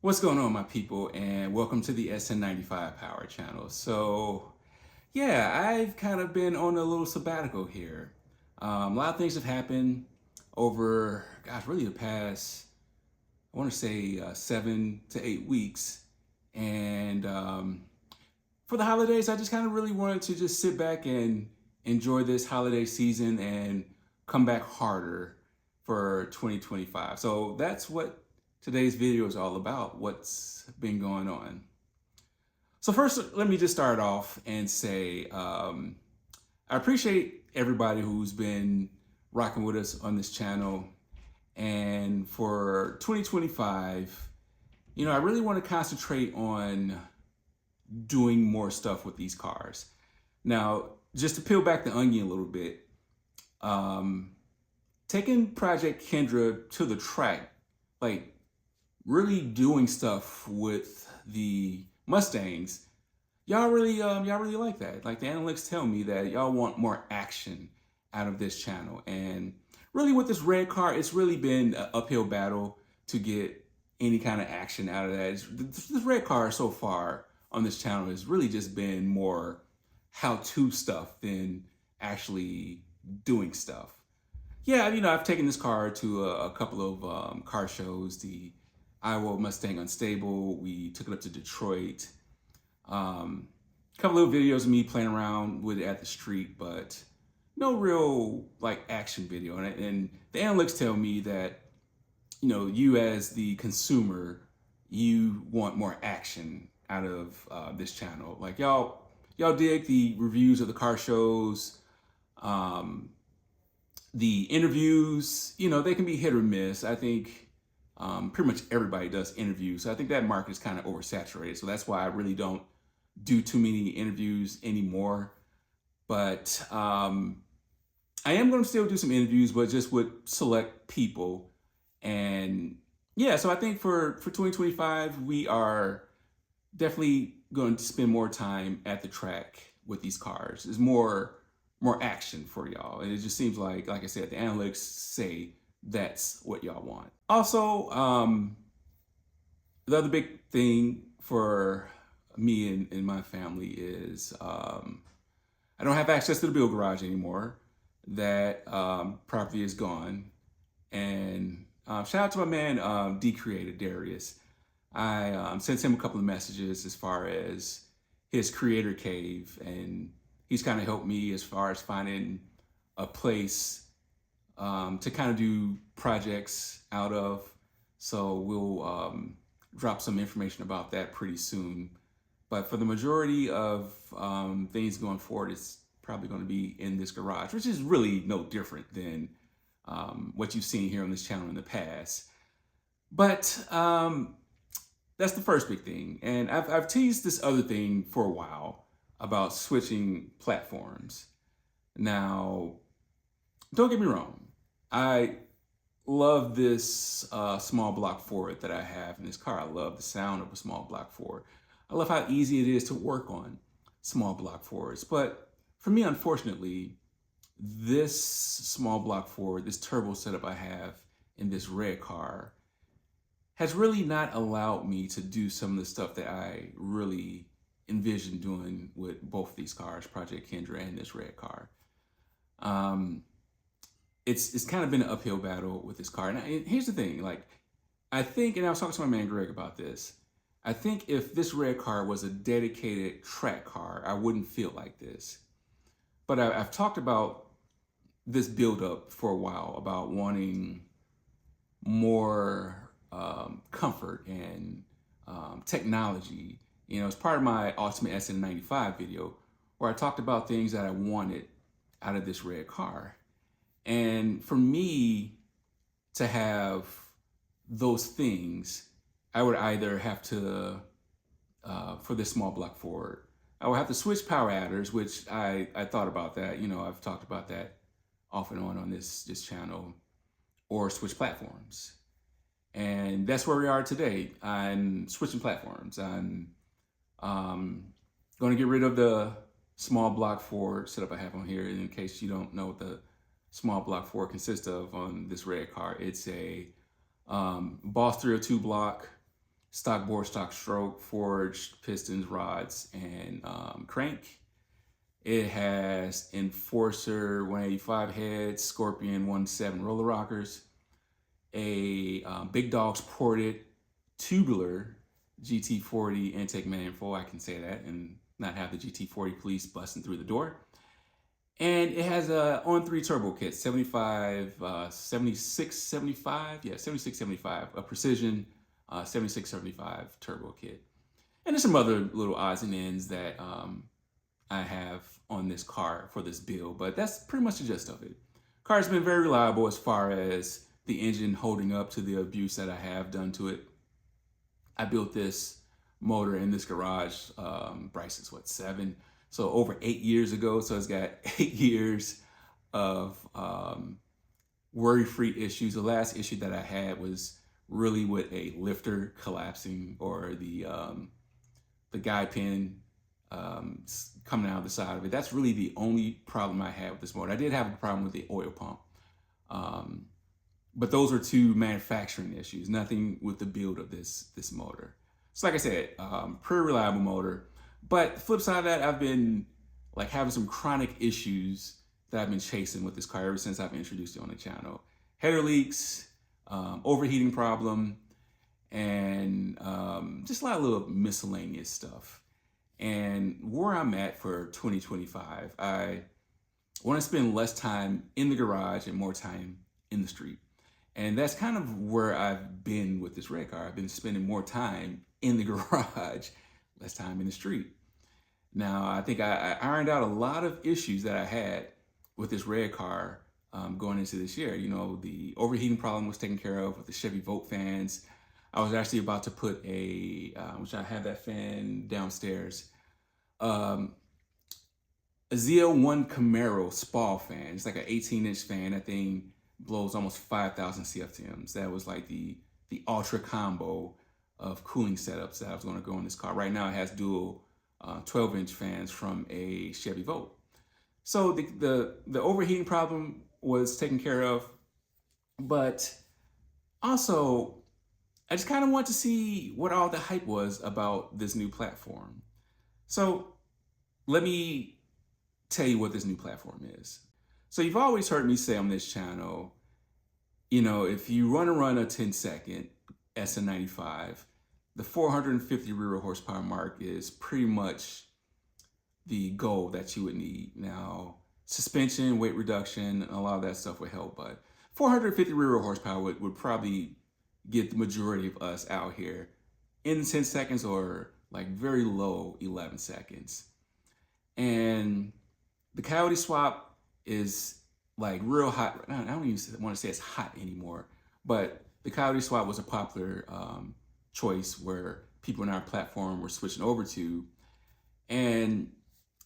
What's going on, my people, and welcome to the Sn95 Power Channel. So, yeah, I've kind of been on a little sabbatical here. A lot of things have happened over, gosh, really the past, I want to say 7 to 8 weeks. And for the holidays, I just kind of really wanted to just sit back and enjoy this holiday season and come back harder for 2025. So that's what today's video is all about, what's been going on. So first, let me just start off and say, I appreciate everybody who's been rocking with us on this channel. And for 2025, I really want to concentrate on doing more stuff with these cars. Now, just to peel back the onion a little bit, taking Project Kendra to the track, like really doing stuff with the Mustangs, y'all really like that. Like the analytics tell me that y'all want more action out of this channel. And really with this red car, it's really been an uphill battle to get any kind of action out of that. This red car so far on this channel has really just been more how-to stuff than actually doing stuff. Yeah, I've taken this car to a couple of car shows, the Iowa Mustang Unstable. We took it up to Detroit. A couple of videos of me playing around with it at the street, but no real like action video. And the analytics tell me that, you as the consumer, you want more action out of this channel. Like y'all dig the reviews of the car shows, the interviews, they can be hit or miss. I think pretty much everybody does interviews. So I think that market is kind of oversaturated. So that's why I really don't do too many interviews anymore. But I am going to still do some interviews, but just with select people. And yeah, so I think for 2025, we are definitely going to spend more time at the track with these cars. There's more action for y'all. And it just seems like I said, the analytics say that's what y'all want. Also, the other big thing for me and my family is I don't have access to the Bill Garage anymore. That property is gone. And shout out to my man, D-Creator Darius. I sent him a couple of messages as far as his creator cave, and he's kind of helped me as far as finding a place to kind of do projects out of. So we'll drop some information about that pretty soon. But for the majority of things going forward, it's probably going to be in this garage, which is really no different than what you've seen here on this channel in the past. But that's the first big thing. And I've teased this other thing for a while about switching platforms. Now, don't get me wrong. I love this small block Ford that I have in this car. I love the sound of a small block Ford. I love how easy it is to work on small block Fords. But for me, unfortunately, this small block Ford, this turbo setup I have in this red car, has really not allowed me to do some of the stuff that I really envisioned doing with both these cars, Project Kendra and this red car. It's kind of been an uphill battle with this car. And here's the thing, I think, and I was talking to my man Greg about this, I think if this red car was a dedicated track car, I wouldn't feel like this. But I've talked about this buildup for a while, about wanting more comfort and technology. It's part of my Ultimate Sn95 video where I talked about things that I wanted out of this red car. And for me to have those things, I would either have to, for this small block Ford, I would have to switch power adders, which I thought about that. I've talked about that off and on this channel, or switch platforms. And that's where we are today. I'm switching platforms. I'm going to get rid of the small block Ford setup I have on here. In case you don't know what the small block Ford consists of on this red car, it's a Boss 302 block stock bore, stock stroke, forged pistons, rods, and crank. It has Enforcer 185 heads, Scorpion 1.7 roller rockers, a Big Dogs ported tubular GT40 intake manifold, I can say that, and not have the GT40 police busting through the door. And it has a on-3 turbo kit, 7675, a precision 7675 turbo kit. And there's some other little odds and ends that I have on this car for this build, but that's pretty much the gist of it. Car's been very reliable as far as the engine holding up to the abuse that I have done to it. I built this motor in this garage, Bryce is what, 7? So over 8 years ago. So it's got 8 years of worry-free issues. The last issue that I had was really with a lifter collapsing, or the guide pin coming out of the side of it. That's really the only problem I had with this motor. I did have a problem with the oil pump. But those are 2 manufacturing issues, nothing with the build of this motor. So like I said, pretty reliable motor. But the flip side of that, I've been like having some chronic issues that I've been chasing with this car ever since I've introduced it on the channel. Header leaks, overheating problem, and just a lot of little miscellaneous stuff. And where I'm at for 2025, I want to spend less time in the garage and more time in the street. And that's kind of where I've been with this red car. I've been spending more time in the garage, less time in the street. Now, I think I ironed out a lot of issues that I had with this red car going into this year. You know, the overheating problem was taken care of with the Chevy Volt fans. I was actually about to put which I have that fan downstairs, a ZL1 Camaro Spall fan. It's like an 18-inch fan. That thing blows almost 5,000 CFTMs. That was like the ultra combo of cooling setups that I was going to go in this car. Right now it has dual 12-inch fans from a Chevy Volt. So the overheating problem was taken care of, but also I just kind of want to see what all the hype was about this new platform. So let me tell you what this new platform is. So you've always heard me say on this channel, you know, if you run a 10-second Sn95, the 450 rear horsepower mark is pretty much the goal that you would need. Now, suspension, weight reduction, a lot of that stuff would help, but 450 rear horsepower would probably get the majority of us out here in 10 seconds or like very low 11 seconds. And the Coyote swap is like real hot. I don't even want to say it's hot anymore, but the Coyote swap was a popular choice where people in our platform were switching over to. And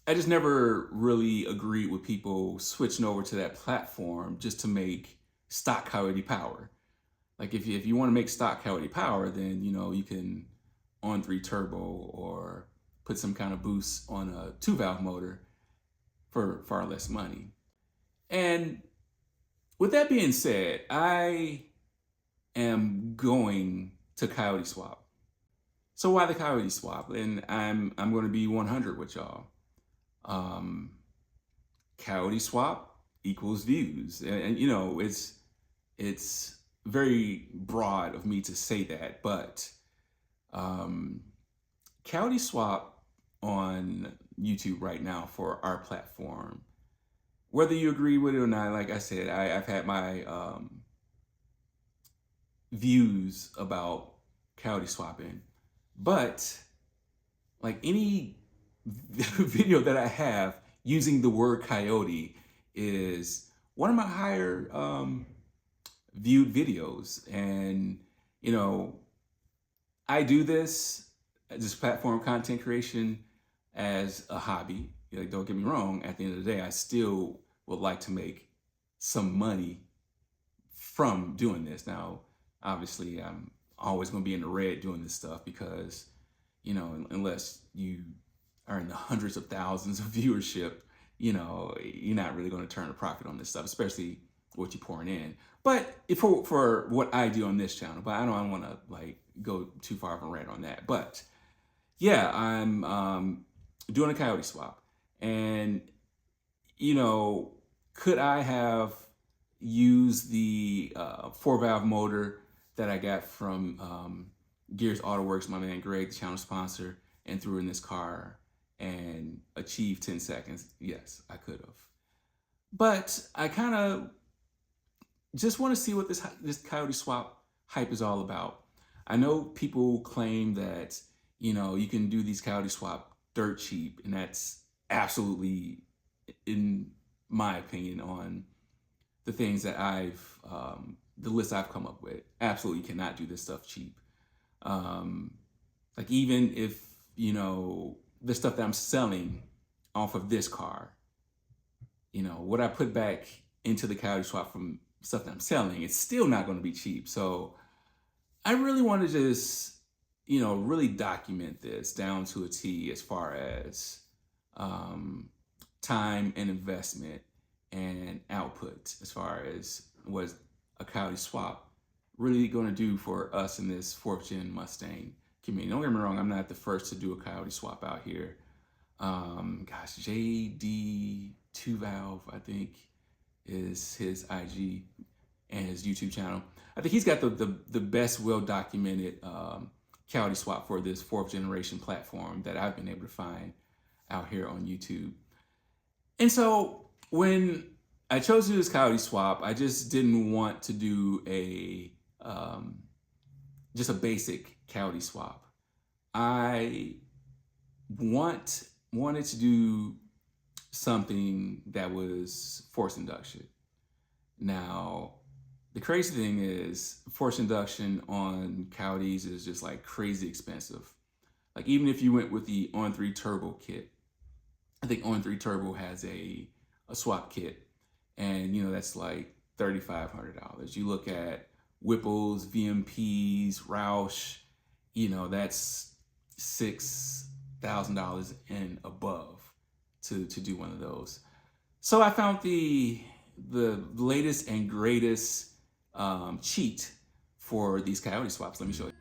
I just never really agreed with people switching over to that platform just to make stock Coyote power. Like if you want to make stock Coyote power, then you know you can on-3 turbo or put some kind of boost on a 2-valve motor for far less money. And with that being said, I am going to Coyote swap. So why the Coyote swap? And I'm going to be 100 with y'all. Coyote swap equals views, and you know it's very broad of me to say that, but Coyote swap on YouTube right now for our platform, whether you agree with it or not, like I said, I've had my views about Coyote swapping, but like any video that I have using the word Coyote is one of my higher viewed videos. And you know, I do this platform content creation as a hobby. Like, don't get me wrong, at the end of the day, I still would like to make some money from doing this. Now, obviously, I'm always going to be in the red doing this stuff because, you know, unless you are in the hundreds of thousands of viewership, you know, you're not really going to turn a profit on this stuff, especially what you're pouring in. But for what I do on this channel, but I don't want to like go too far of a rant on that. But yeah, I'm doing a Coyote swap. And, you know, could I have used the 4-valve motor that I got from Gears Auto Works, my man Greg, the channel sponsor, and threw in this car and achieved 10 seconds? Yes, I could have. But I kind of just want to see what this Coyote swap hype is all about. I know people claim that, you know, you can do these Coyote swap dirt cheap, and that's absolutely, in my opinion, on the things that the list I've come up with. Absolutely cannot do this stuff cheap. Like, even if, you know, the stuff that I'm selling off of this car, you know, what I put back into the Coyote swap from stuff that I'm selling, it's still not going to be cheap. So I really want to just, you know, really document this down to a T as far as time and investment and output, as far as what a Coyote swap really going to do for us in this 4th gen Mustang community. Don't get me wrong, I'm not the first to do a Coyote swap out here. Gosh, JD2Valve, I think, is his IG and his YouTube channel. I think he's got the best well-documented Coyote swap for this 4th generation platform that I've been able to find out here on YouTube. And so when I chose to do this Coyote swap, I just didn't want to do just a basic Coyote swap. I wanted to do something that was forced induction. Now, the crazy thing is, forced induction on Coyotes is just like crazy expensive. Like, even if you went with the On3 Turbo kit, I think On3 Turbo has a swap kit, and you know, that's like $3,500. You look at Whipples, VMPs, Roush, you know, that's $6,000 and above to do one of those. So I found the latest and greatest cheat for these Coyote swaps. Let me show you.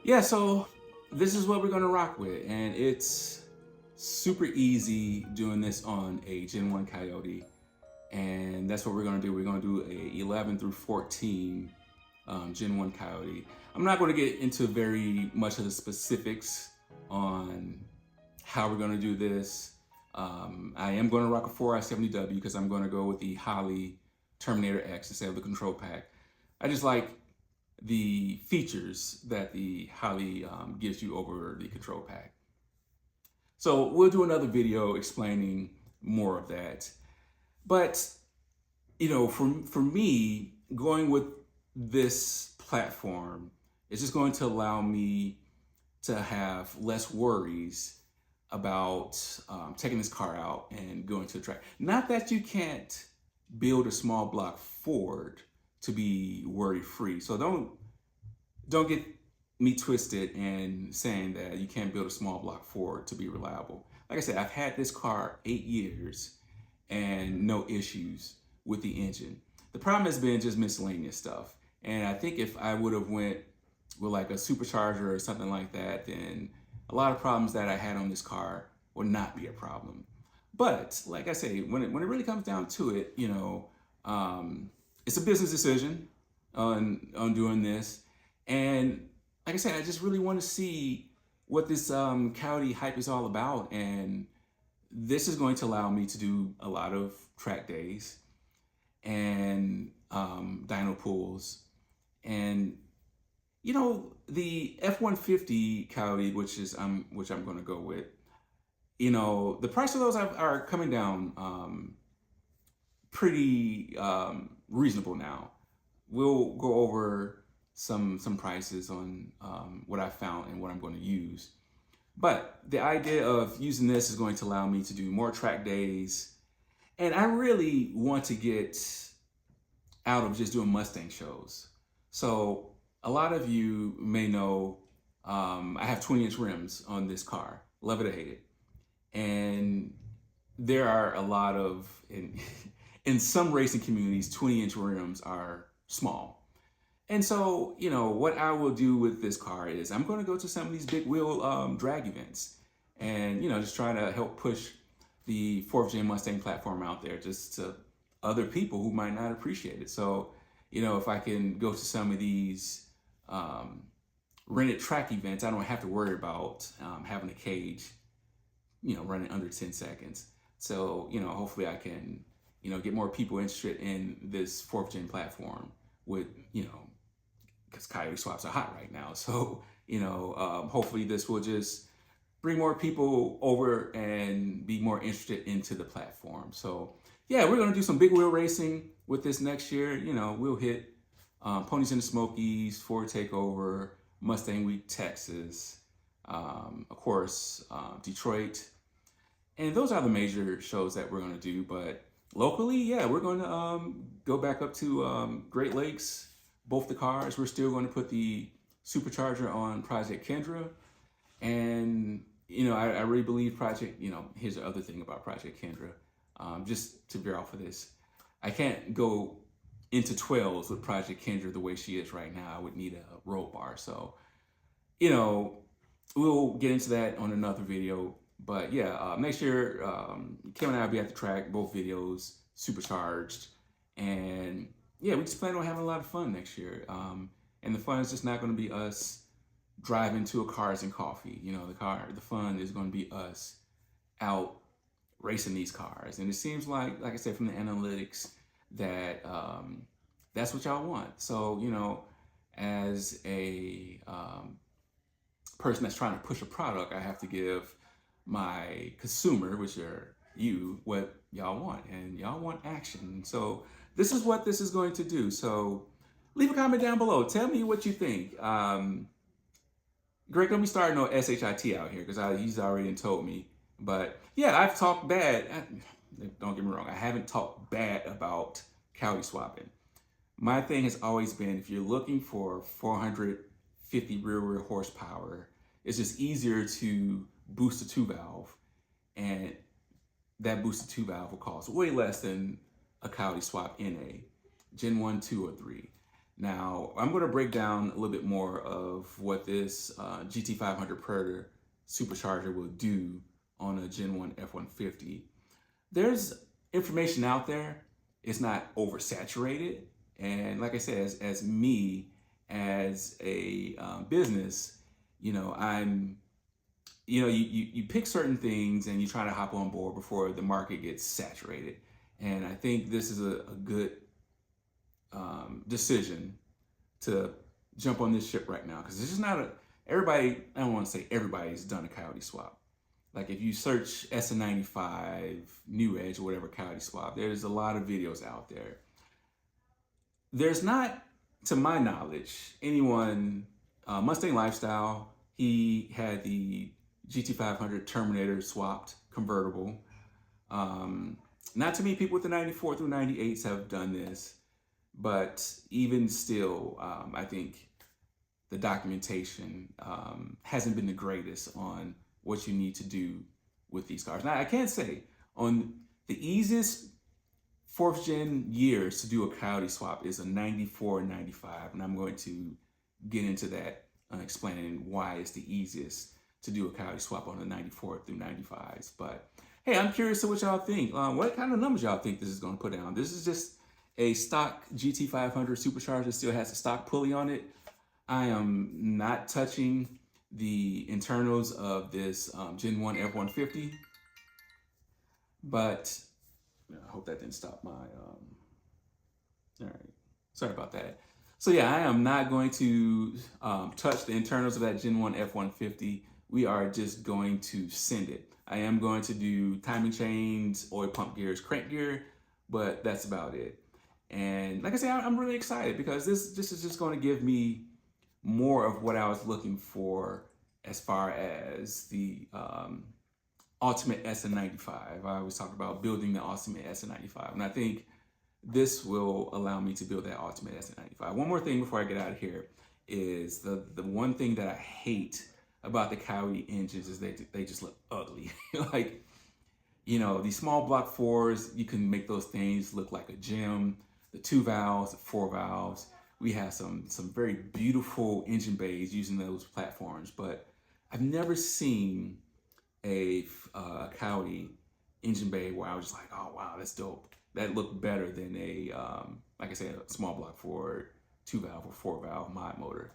Yeah, so this is what we're gonna rock with, and it's super easy doing this on a Gen 1 Coyote, and that's what we're gonna do. We're gonna do a 11 through 14 Gen 1 Coyote. I'm not gonna get into very much of the specifics on how we're gonna do this. I am gonna rock a 4i70W because I'm gonna go with the Holley Terminator X instead of the control pack. I just like the features that the Holley gives you over the control pack. So we'll do another video explaining more of that. But, you know, for me, going with this platform is just going to allow me to have less worries about taking this car out and going to the track. Not that you can't build a small block Ford to be worry-free. So don't get me twisted and saying that you can't build a small block Ford to be reliable. Like I said, I've had this car 8 years and no issues with the engine. The problem has been just miscellaneous stuff. And I think if I would have went with like a supercharger or something like that, then a lot of problems that I had on this car would not be a problem. But like I say, when it really comes down to it, you know, it's a business decision on doing this. And like I said, I just really want to see what this Coyote hype is all about. And this is going to allow me to do a lot of track days and dyno pulls. And, you know, the F-150 Coyote, which I'm going to go with, you know, the price of those are coming down pretty reasonable now. we'll go over some prices on what I found and what I'm going to use. But the idea of using this is going to allow me to do more track days. And I really want to get out of just doing Mustang shows. So a lot of you may know I have 20-inch rims on this car. Love it or hate it. And there are a lot of, in some racing communities, 20-inch rims are small. And so, you know, what I will do with this car is I'm going to go to some of these big wheel drag events and, you know, just try to help push the 4th Gen Mustang platform out there just to other people who might not appreciate it. So, you know, if I can go to some of these rented track events, I don't have to worry about having a cage, you know, running under 10 seconds. So, you know, hopefully I can, you know, get more people interested in this 4th Gen platform with, you know, because Coyote swaps are hot right now. So, you know, hopefully this will just bring more people over and be more interested into the platform. So yeah, we're going to do some big wheel racing with this next year. You know, we'll hit Ponies in the Smokies, Ford Takeover, Mustang Week, Texas, of course, Detroit. And those are the major shows that we're going to do. But locally, yeah, we're going to go back up to Great Lakes, both the cars. We're still going to put the supercharger on Project Kendra. And, you know, I really believe Project, you know, here's the other thing about Project Kendra. Just to veer off of this, I can't go into 12s with Project Kendra the way she is right now. I would need a roll bar. So, you know, we'll get into that on another video. But yeah, next year, Kim and I will be at the track, both videos, supercharged. And yeah, we just plan on having a lot of fun next year. And the fun is just not going to be us driving to a Cars and Coffee. You know, the fun is going to be us out racing these cars. And it seems like I said, from the analytics, that that's what y'all want. So, you know, as a person that's trying to push a product, I have to give my consumer, which are you, what y'all want. And y'all want action. So this is what this is going to do. So leave a comment down below. Tell me what you think. Greg, don't be starting no SHIT out here, because he's already told me. But yeah, I've talked bad. Don't get me wrong. I haven't talked bad about Coyote swapping. My thing has always been, if you're looking for 450 rear horsepower, it's just easier to boost a 2-valve. And that boosted 2-valve will cost way less than a Coyote swap in a Gen 1, 2, or 3. Now, I'm going to break down a little bit more of what this GT500 Predator supercharger will do on a Gen 1 F-150. There's information out there. It's not oversaturated. And like I said, as me, as a business, you know, you pick certain things and you try to hop on board before the market gets saturated. And I think this is a good decision to jump on this ship right now, because it's just not everybody. I don't want to say everybody's done a Coyote swap. Like if you search Sn95 New Edge or whatever Coyote swap, there's a lot of videos out there. There's not, to my knowledge, anyone. Mustang Lifestyle, he had the GT500 Terminator swapped convertible. Not too many people with the 94 through 98s have done this. But even still, I think the documentation hasn't been the greatest on what you need to do with these cars. Now, I can say on the easiest 4th gen years to do a Coyote swap is a 94 and 95. And I'm going to get into that, explaining why it's the easiest to do a Coyote swap on the 94 through 95s. But hey, I'm curious to what y'all think. What kind of numbers y'all think this is going to put down? This is just a stock GT500 supercharger, still has a stock pulley on it. I am not touching the internals of this Gen 1 F-150, but I hope that didn't stop my, all right, sorry about that. So yeah, I am not going to touch the internals of that Gen 1 F-150. We are just going to send it. I am going to do timing chains, oil pump gears, crank gear, but that's about it. And like I said, I'm really excited because this is just going to give me more of what I was looking for as far as the ultimate Sn95. I always talk about building the ultimate Sn95, and I think this will allow me to build that ultimate Sn95. One more thing before I get out of here is the one thing that I hate about the Coyote engines is they just look ugly. Like, you know, these small block 4s, you can make those things look like a gem. The 2 valves, the 4 valves. We have some very beautiful engine bays using those platforms, but I've never seen a Coyote engine bay where I was just like, oh wow, that's dope. That looked better than a, like I said, a small block 4, 2 valve or 4 valve mod motor.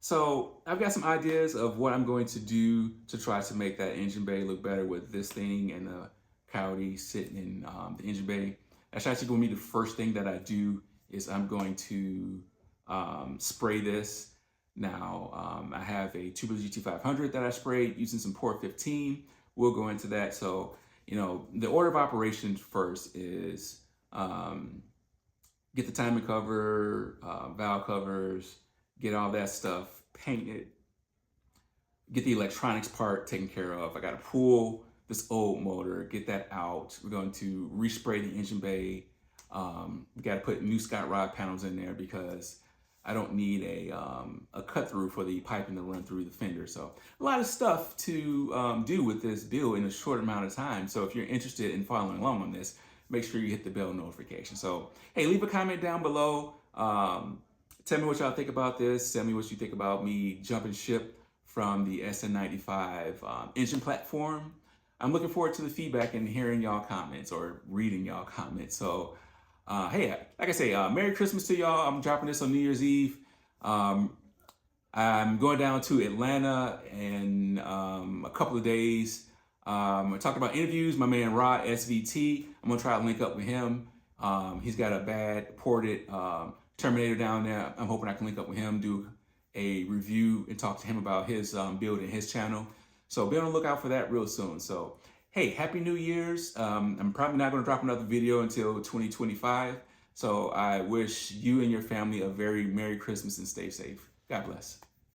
So I've got some ideas of what I'm going to do to try to make that engine bay look better with this thing and the Coyote sitting in the engine bay. That's actually going to be the first thing that I do is I'm going to spray this. Now, I have a Tubular GT500 that I sprayed using some Port 15. We'll go into that. So, you know, the order of operations first is get the timing cover, valve covers, get all that stuff painted, get the electronics part taken care of. I got to pull this old motor, get that out. We're going to respray the engine bay. We got to put new Scott rod panels in there because I don't need a cut through for the piping to run through the fender. So a lot of stuff to do with this build in a short amount of time. So if you're interested in following along on this, make sure you hit the bell notification. So, hey, leave a comment down below. Tell me what y'all think about this. Tell me what you think about me jumping ship from the Sn95 engine platform. I'm looking forward to the feedback and hearing y'all comments or reading y'all comments. So, hey, like I say, Merry Christmas to y'all. I'm dropping this on New Year's Eve. I'm going down to Atlanta in a couple of days. We're talking about interviews. My man Rod SVT. I'm gonna try to link up with him. He's got a bad ported Terminator down there. I'm hoping I can link up with him, do a review, and talk to him about his build and his channel. So be on the lookout for that real soon. So hey, Happy New Year's. I'm probably not going to drop another video until 2025. So I wish you and your family a very Merry Christmas and stay safe. God bless.